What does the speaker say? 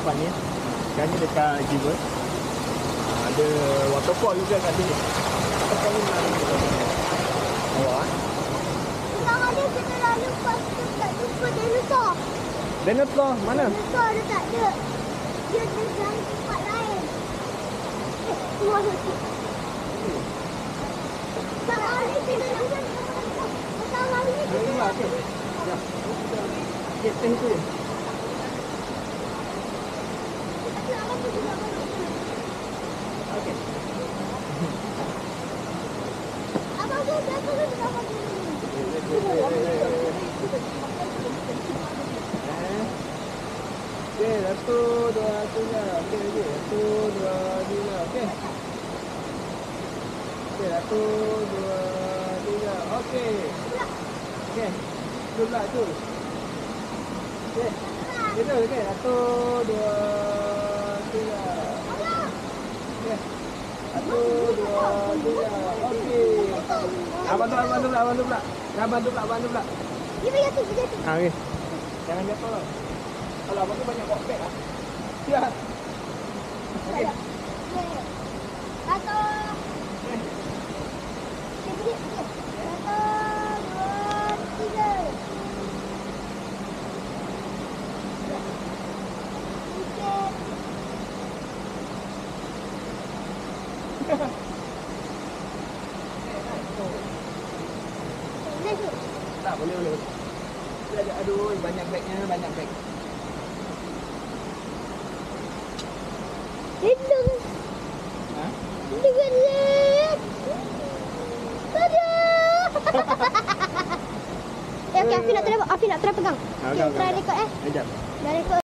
depan ni. Sekarang ni dekat Giver. Ada waterfall juga kat sini. Waterfall ni awak. Yang ada kita lalu pas tu tak jumpa dinosaur. Dinosaur mana? Dinosaur dia tak ada. Dia dalam tempat lain. Keluar tu. Sekarang ni kita nak buat. Sekarang ni kita nak buat. Ya. Get teh tu. Okey. Abang tu berapa tu abang tu? Okey, 1, 2, 3. Okey, okey. 1, 2, 3. Okey. Okey, 1, 2, 3. Okey. Okey. Tu pula tu. Okey. Betul, okey. 1, 2, 3. Okey. 1, 2, 3. Okey. Abang tu pula. Abang tu pula. Dia jatuh. Okey. Jangan jatuh lah. Kalau abang tu banyak bawa beg lah. Ya. Okey. Satu. Sikit. 1, 2, 3. Tak, boleh. Aduh, banyak bagnya. Hidung. Ha? Dengan tada. Okey, Afi nak try pegang. Okey, Try record Sekejap. Dah record.